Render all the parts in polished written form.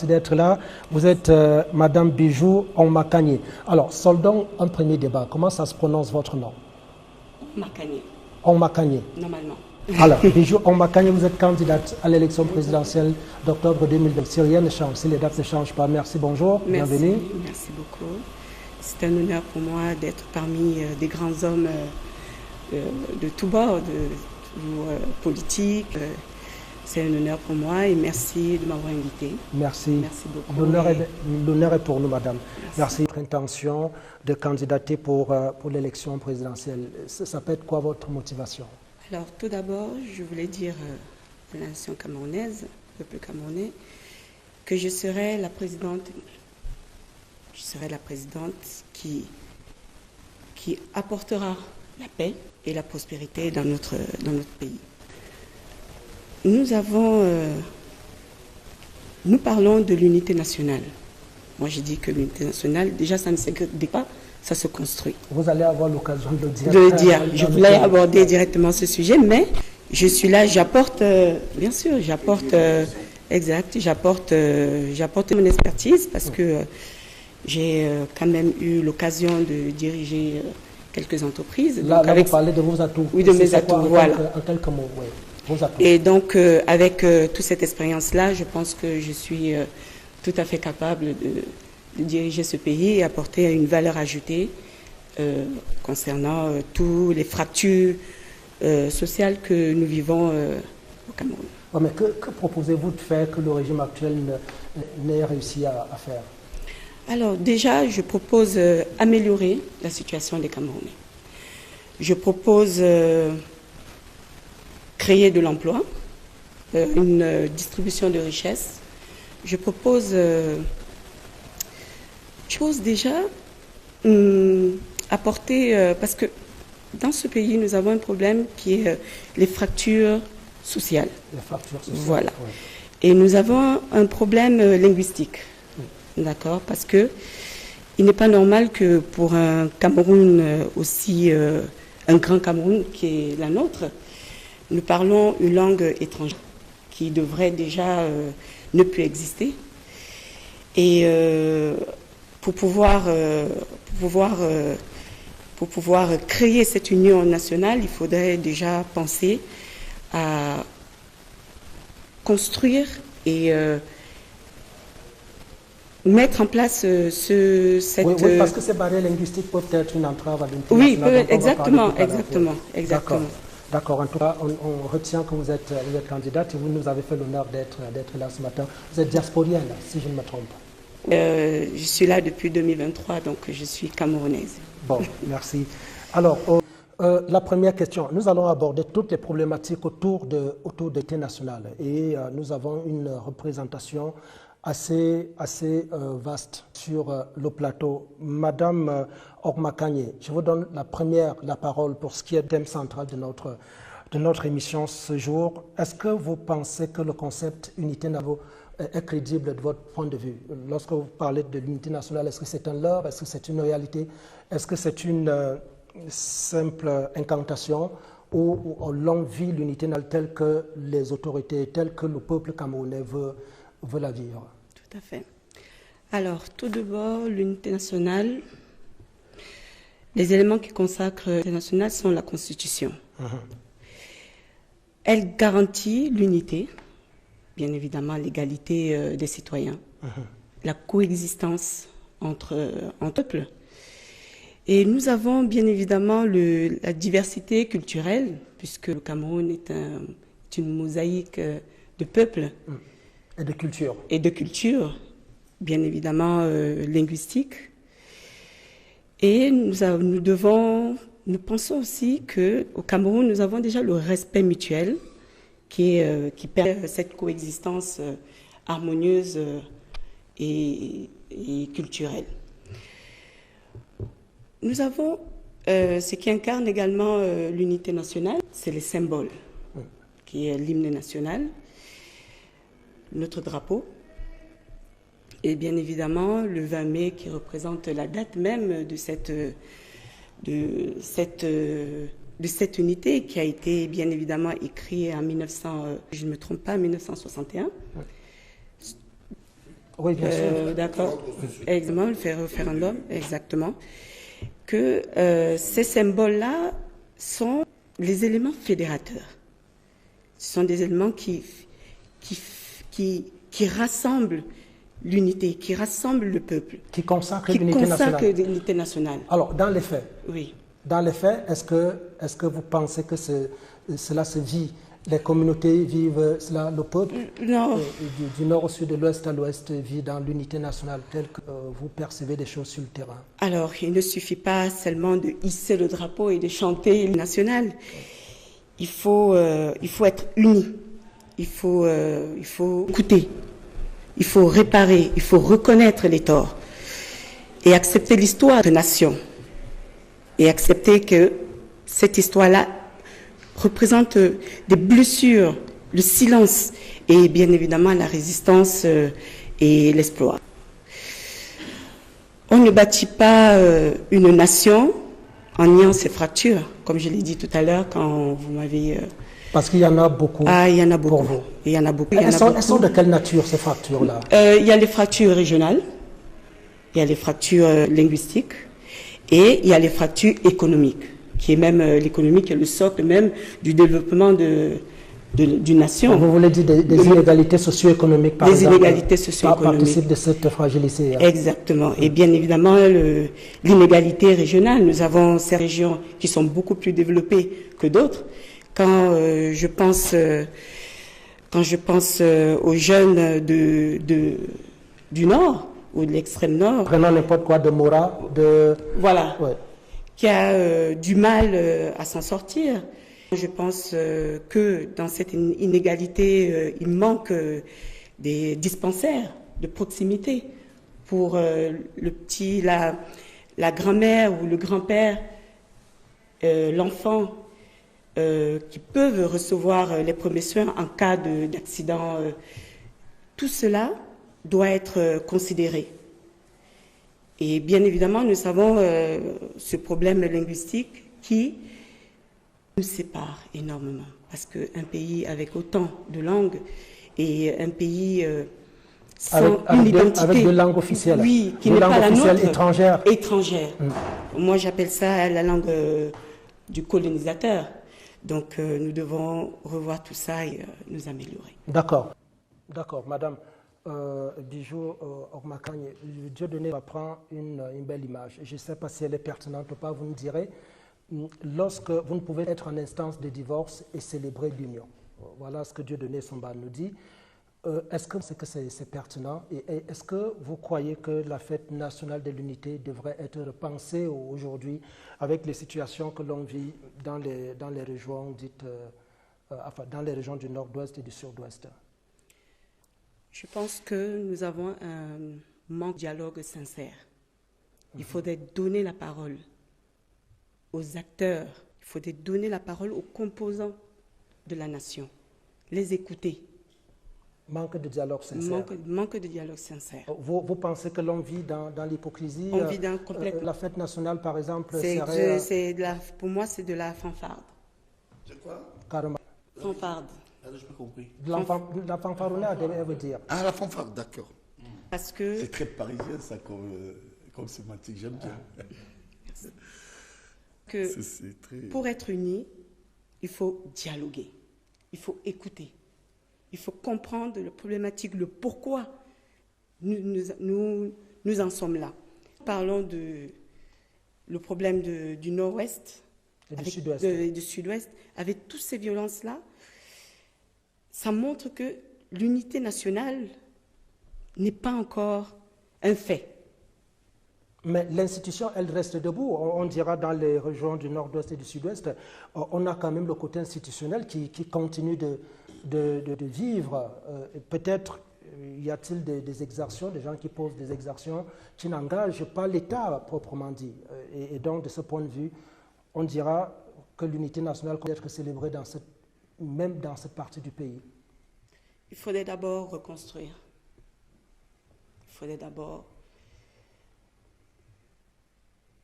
D'être là. Vous êtes Madame Bijou Onmakanye. Alors, soldons un premier débat. Comment ça se prononce votre nom? Onmakanye. Onmakanye. Normalement. Alors, Bijou Onmakanye, vous êtes candidate à l'élection présidentielle d'octobre 2020. Si rien ne change, si les dates ne changent pas. Merci, bonjour, merci, bienvenue. Merci beaucoup. C'est un honneur pour moi d'être parmi des grands hommes de tous bords, politiques. C'est un honneur pour moi et merci de m'avoir invité. Merci. Merci beaucoup. L'honneur est pour nous, madame. Merci. Merci. Votre intention de candidater pour l'élection présidentielle, ça peut être quoi votre motivation? Alors, tout d'abord, je voulais dire à la nation camerounaise, au peuple camerounais, que je serai la présidente qui apportera la paix et la prospérité dans notre pays. Nous parlons de l'unité nationale. Moi, j'ai dit que l'unité nationale, déjà, ça ne se crée pas, ça se construit. Vous allez avoir l'occasion de le dire. De le dire. Je voulais aborder directement ce sujet, mais je suis là, j'apporte, bien sûr, j'apporte mon expertise parce que j'ai quand même eu l'occasion de diriger quelques entreprises. Là, vous parlez de vos atouts. Oui, de mes atouts, voilà. En quelques mots, oui. Et donc, avec toute cette expérience-là, je pense que je suis tout à fait capable de diriger ce pays et apporter une valeur ajoutée concernant toutes les fractures sociales que nous vivons au Cameroun. Oh, mais que proposez-vous de faire que le régime actuel n'ait réussi à faire? Alors, déjà, je propose d'améliorer la situation des Camerounais. Je propose créer de l'emploi, une distribution de richesses. Je propose déjà apporter, parce que dans ce pays, nous avons un problème qui est les fractures sociales. Les fractures sociales. Voilà. Oui. Et nous avons un problème linguistique. Oui. D'accord? Parce que il n'est pas normal que pour un Cameroun aussi, un grand Cameroun qui est la nôtre, nous parlons une langue étrangère qui devrait déjà ne plus exister. Et pour pouvoir créer cette union nationale, il faudrait déjà penser à construire et mettre en place cette... Oui, parce que ces barrières linguistiques peuvent être une entrave à l'unité nationale. Oui, exactement. D'accord. En tout cas, on retient que vous êtes candidate et vous nous avez fait l'honneur d'être là ce matin. Vous êtes diasporienne, si je ne me trompe pas. Je suis là depuis 2023, donc je suis camerounaise. Bon, merci. Alors, la première question. Nous allons aborder toutes les problématiques autour de l'unité nationale. Et nous avons une représentation assez vaste sur le plateau. Madame Onmakanye, je vous donne la parole pour ce qui est le thème central de notre émission ce jour. Est-ce que vous pensez que le concept unité nationale est crédible de votre point de vue? Lorsque vous parlez de l'unité nationale, est-ce que c'est un leurre? Est-ce que c'est une réalité? Est-ce que c'est une simple incantation ou l'on vit l'unité nationale telle que les autorités, telle que le peuple camerounais veut la vivre? Tout à fait. Alors, tout d'abord, l'unité nationale, les éléments qui consacrent l'unité nationale sont la Constitution. Elle garantit l'unité, bien évidemment l'égalité des citoyens, la coexistence entre peuples. Et nous avons bien évidemment la diversité culturelle, puisque le Cameroun est une mosaïque de peuples. Et de culture. Et de culture, bien évidemment linguistique. Et nous pensons aussi qu'au Cameroun, nous avons déjà le respect mutuel qui permet cette coexistence harmonieuse et culturelle. Nous avons ce qui incarne également l'unité nationale, c'est les symboles, qui est l'hymne national, notre drapeau, et bien évidemment le 20 mai qui représente la date même de cette unité qui a été bien évidemment écrite en 1961. Oui, bien sûr. D'accord. Exactement, le référendum, exactement. Que ces symboles-là sont les éléments fédérateurs. Ce sont des éléments qui rassemblent l'unité, qui rassemblent le peuple. Qui consacrent l'unité nationale. L'unité nationale. Alors, dans les faits, oui. Dans les faits, est-ce que vous pensez que cela se vit? Les communautés vivent cela, le peuple non. Du nord au sud, de l'ouest à l'ouest vit dans l'unité nationale telle que vous percevez des choses sur le terrain? Alors, il ne suffit pas seulement de hisser le drapeau et de chanter le national. Il faut être unis. Il faut écouter. Il faut réparer. Il faut reconnaître les torts. Et accepter l'histoire de nation. Et accepter que cette histoire-là représente des blessures, le silence et bien évidemment la résistance et l'exploit. On ne bâtit pas une nation en niant ses fractures, comme je l'ai dit tout à l'heure quand vous m'avez... Parce qu'il y en a beaucoup. Ah, il y en a beaucoup. Pour vous. Il y en a beaucoup. Elles sont de quelle nature ces fractures-là? Il y a les fractures régionales, il y a les fractures linguistiques et il y a les fractures économiques, qui est même l'économie qui est le socle même du développement d'une nation. Vous voulez dire des inégalités socio-économiques, par exemple? Des inégalités socio-économiques. Participent de cette fragilisation. Exactement. Et bien évidemment, l'inégalité régionale. Nous avons ces régions qui sont beaucoup plus développées que d'autres. Quand je pense aux jeunes du Nord ou de l'extrême Nord. Prenons n'importe quoi de Mora, Voilà. Ouais. Qui a du mal à s'en sortir. Je pense que dans cette inégalité, il manque des dispensaires de proximité pour le petit, la grand-mère ou le grand-père, l'enfant, qui peuvent recevoir les premiers soins en cas d'accident. Tout cela doit être considéré. Et bien évidemment, nous savons ce problème linguistique qui nous sépare énormément. Parce qu'un pays avec autant de langues et un pays sans une identité... Avec deux langues officielles. Oui, qui n'est pas la nôtre. Étrangère. Moi, j'appelle ça la langue du colonisateur. Donc, nous devons revoir tout ça et nous améliorer. D'accord. D'accord, madame. Bijou Ormakagne, Dieudonné prend une belle image. Je ne sais pas si elle est pertinente ou pas, vous me direz. Lorsque vous ne pouvez être en instance de divorce et célébrer l'union. Voilà ce que Dieudonné Somba nous dit. Est-ce que c'est pertinent et est-ce que vous croyez que la fête nationale de l'unité devrait être repensée aujourd'hui avec les situations que l'on vit dans les régions dites, dans les régions du nord-ouest et du sud-ouest? Je pense que nous avons un manque de dialogue sincère. Il faudrait donner la parole aux acteurs, il faudrait donner la parole aux composants de la nation, les écouter. Manque de dialogue sincère. Manque de dialogue sincère. Vous pensez que l'on vit dans l'hypocrisie? On vit dans complètement. La fête nationale, par exemple, pour moi, c'est de la fanfarde. C'est quoi? Carrément. Fanfarde. Ah, je n'ai pas compris. La fanfaronnade, elle veut dire. Ah, la fanfare, d'accord. Parce que... C'est très parisien, ça, comme sémantique, j'aime bien. Pour être unis, il faut dialoguer, il faut écouter, il faut comprendre la problématique, le pourquoi nous en sommes là. Parlons le problème du nord-ouest et du sud-ouest. Avec toutes ces violences-là, ça montre que l'unité nationale n'est pas encore un fait. Mais l'institution, elle reste debout. On dira dans les régions du nord-ouest et du sud-ouest, on a quand même le côté institutionnel qui continue de vivre. Peut-être y a-t-il des exactions, des gens qui posent des exactions qui n'engagent pas l'État proprement dit. Et donc, de ce point de vue, on dira que l'unité nationale peut être célébrée même dans cette partie du pays. Il faudrait d'abord reconstruire. Il faudrait d'abord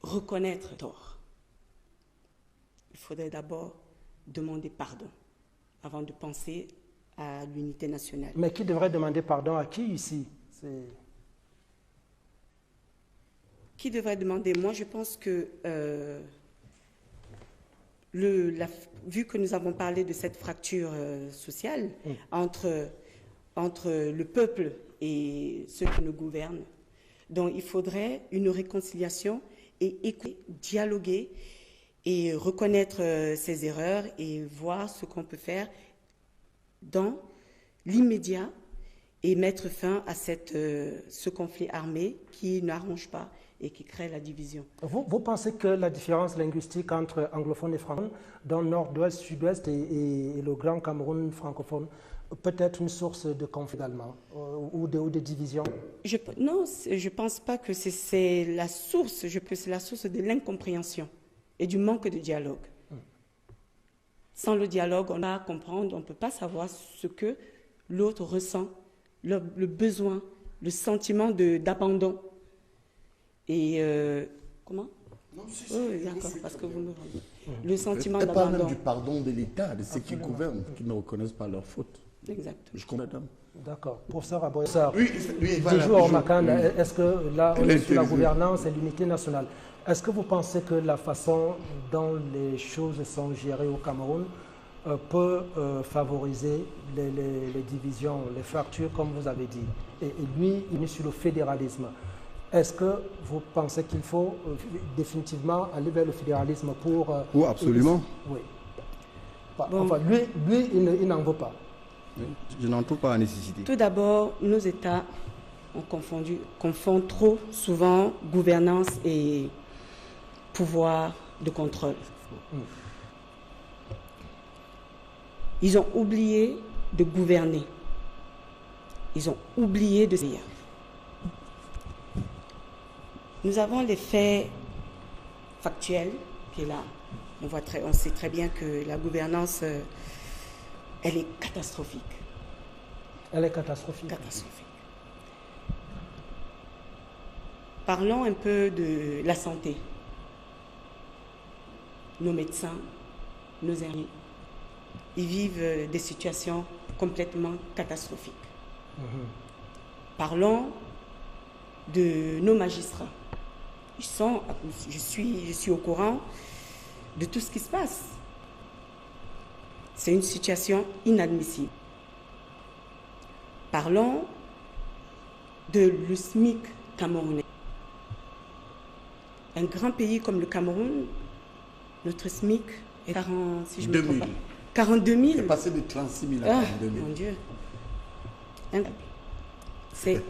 reconnaître tort. Il faudrait d'abord demander pardon avant de penser à l'unité nationale. Mais qui devrait demander pardon à qui ici? Qui devrait demander? Moi, je pense que, vu que nous avons parlé de cette fracture sociale entre le peuple et ceux qui nous gouvernent, donc il faudrait une réconciliation et écouter, dialoguer et reconnaître ses erreurs et voir ce qu'on peut faire dans l'immédiat et mettre fin à ce conflit armé qui n'arrange pas et qui crée la division. Vous pensez que la différence linguistique entre anglophones et francophones, dans le nord-ouest, sud-ouest et le grand Cameroun francophone, peut être une source de conflit également ou de division? Non, je ne pense pas que c'est la source. C'est la source de l'incompréhension et du manque de dialogue. Sans le dialogue, on va comprendre, on ne peut pas savoir ce que l'autre ressent, le besoin, le sentiment d'abandon. Et comment? Non, si, oui, d'accord, parce que vous me rendez. Le sentiment d'abandon. Elle parle même d'abandon. du pardon de l'État, de ceux qui gouvernent, qui ne reconnaissent pas leurs fautes. Exact. Je comprends, madame. D'accord. Professeur Aboya, Oui, Toujours Makanda, est-ce que là, on est sur la L'intelligence. gouvernance et l'unité nationale? Est-ce que vous pensez que la façon dont les choses sont gérées au Cameroun peut favoriser les divisions, les fractures, comme vous avez dit? Et lui, il est sur le fédéralisme. Est-ce que vous pensez qu'il faut définitivement aller vers le fédéralisme pour... Oui, absolument. Oui. Bon. Enfin, lui il n'en veut pas. Oui, je n'en trouve pas la nécessité. Tout d'abord, nos États confondent trop souvent gouvernance et pouvoir de contrôle. Ils ont oublié de gouverner. Ils ont oublié de servir. Nous avons les faits factuels qui est là. On sait très bien que la gouvernance, elle est catastrophique. Elle est catastrophique. Catastrophique. Parlons un peu de la santé. Nos médecins, nos infirmiers, ils vivent des situations complètement catastrophiques. Parlons de nos magistrats. Je suis au courant de tout ce qui se passe. C'est une situation inadmissible. Parlons de le SMIC camerounais. Un grand pays comme le Cameroun, notre SMIC est 40, si je me trompe pas, 42 000. C'est passé de 36 000 à 42 000. Mon Dieu. C'est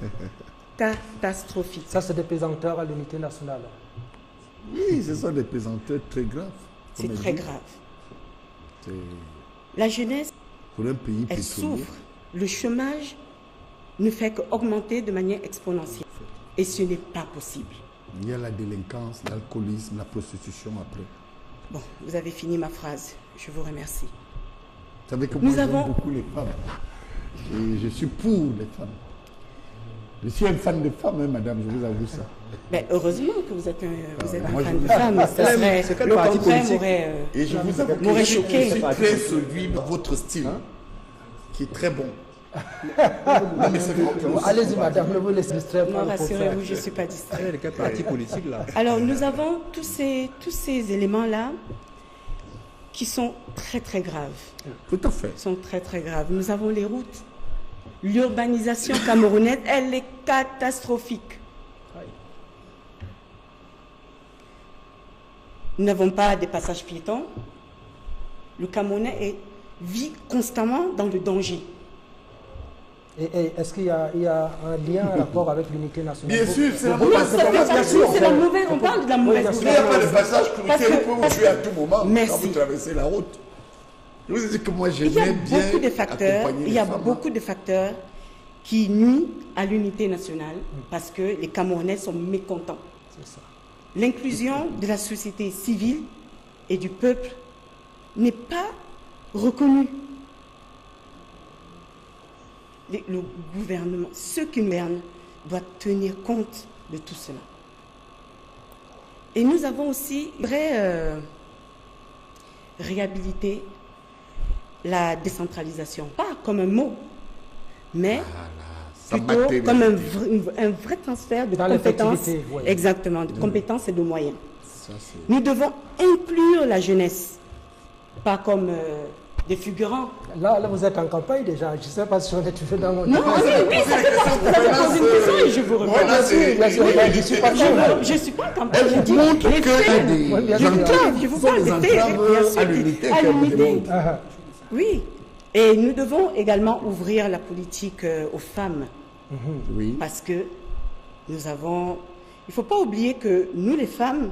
catastrophique. Ça, c'est des pesanteurs à l'unité nationale. Oui, ce sont des pesanteurs très graves. C'est très grave. C'est La jeunesse, pour un pays elle pétrolier. souffre. Le chômage ne fait qu'augmenter de manière exponentielle. Et ce n'est pas possible. Il y a la délinquance, l'alcoolisme, la prostitution après. Bon, vous avez fini ma phrase. Je vous remercie. Vous savez que Nous moi, avons- j'aime beaucoup les femmes. Et je suis pour les femmes. Je suis un fan de femmes, hein, madame, je vous avoue ça. Mais heureusement que vous êtes un moi, fan je- de femmes. Ça serait, c'est quel le parti contraire politique? m'aurait... Et je vous avoue que m'aurait je suis choqué. très séduit par votre style, qui est très bon. Non, mais c'est vrai. Allez-y, madame, ne vous laissez distraire par Non, le professeur. rassurez-vous, je ne suis pas distraite. Quel parti politique là? Alors, nous avons tous ces éléments-là qui sont très, très graves. Tout à fait. Sont très, très graves. Nous avons les routes. L'urbanisation camerounaise, elle est catastrophique. Nous n'avons pas des passages piétons. Le Camerounais vit constamment dans le danger. Et est-ce qu'il y a un lien, un rapport avec l'unité nationale? Bien sûr, c'est la Vous- mauvaise vous- C'est la mauvaise, on parle de la mauvaise Il n'y a pas de gouvernance. passage Parce cloutier, que- vous pouvez vous tuer à tout moment quand Merci. vous traversez la route. Je vous ai dit que moi, Il y a j'aimais bien beaucoup de facteurs, accompagner il y a les femmes. beaucoup de facteurs qui nuisent à l'unité nationale parce que les Camerounais sont mécontents. C'est ça. L'inclusion de la société civile et du peuple n'est pas reconnue. Le gouvernement, ceux qui gouvernent, doivent tenir compte de tout cela. Et nous avons aussi réhabiliter la décentralisation. Pas comme un mot, mais plutôt comme un vrai transfert de Dans compétences. l'effectivité, oui. Exactement, de compétences et de moyens. Ça, c'est- Nous devons inclure la jeunesse, pas comme des figurants. Là, vous êtes en campagne déjà. Je ne sais pas si on est toujours dans mon Non, oui, ça fait partie. Vous avez posé une question et je vous réponds. Bien sûr, bien sûr. Je suis pas contre. Je ne suis pas en campagne. Je dis montre les qu'il y a faits. des Oui, bien Je sûr. vous parle, je vous parle des faits, bien sûr. à l'unité. À l'unité. Ah, Oui. Et nous devons également ouvrir la politique aux femmes. Oui. Parce que nous avons... Il ne faut pas oublier que nous, les femmes,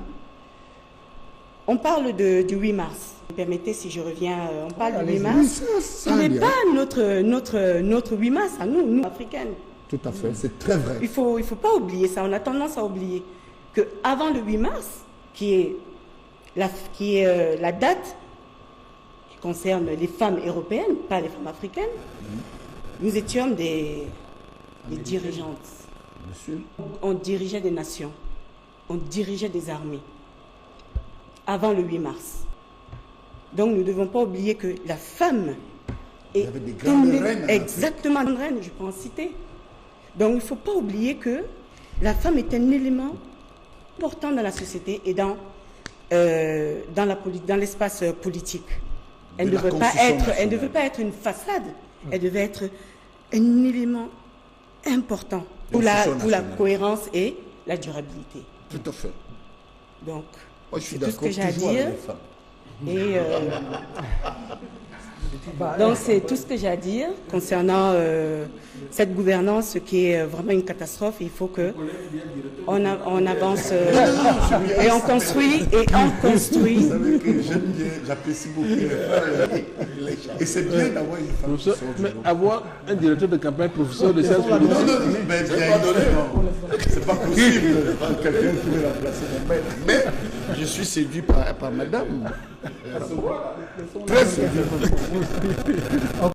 on parle du 8 mars. Vous me permettez, si je reviens, on parle du 8 Oui, mars. ça Ce n'est bien. pas notre 8 mars à nous, nous, africaines. Tout à fait, c'est très vrai. Il faut pas oublier ça. On a tendance à oublier qu'avant le 8 mars, qui est la date qui concerne les femmes européennes, pas les femmes africaines, nous étions des dirigeantes. Monsieur. On dirigeait des nations, on dirigeait des armées avant le 8 mars. Donc nous ne devons pas oublier que la femme est Il y avait des grandes reines en exactement une reine, je peux en citer. Donc il ne faut pas oublier que la femme est un élément important dans la société et dans l'espace politique. Elle De ne la devait pas construction être, elle ne nationale. devait pas être une façade. Elle devait être un élément important pour la Construction nationale. cohérence et la durabilité. Tout à fait. Donc, Moi, je suis c'est tout ce d'accord que j'ai à toujours dire. avec les femmes. Et bah, donc, c'est tout ce que j'ai à dire concernant cette gouvernance qui est vraiment une catastrophe. Il faut que on avance et on construit. Vous savez que j'aime bien, j'apprécie beaucoup les femmes. Et c'est bien d'avoir une femme qui Professeur, sort du mais lot. avoir un directeur de campagne professeur de sciences Non, politiques, non, mais bien évidemment, c'est pas possible. Quelqu'un qui veut remplacer mon père. Mais je suis séduit par madame. Très séduit.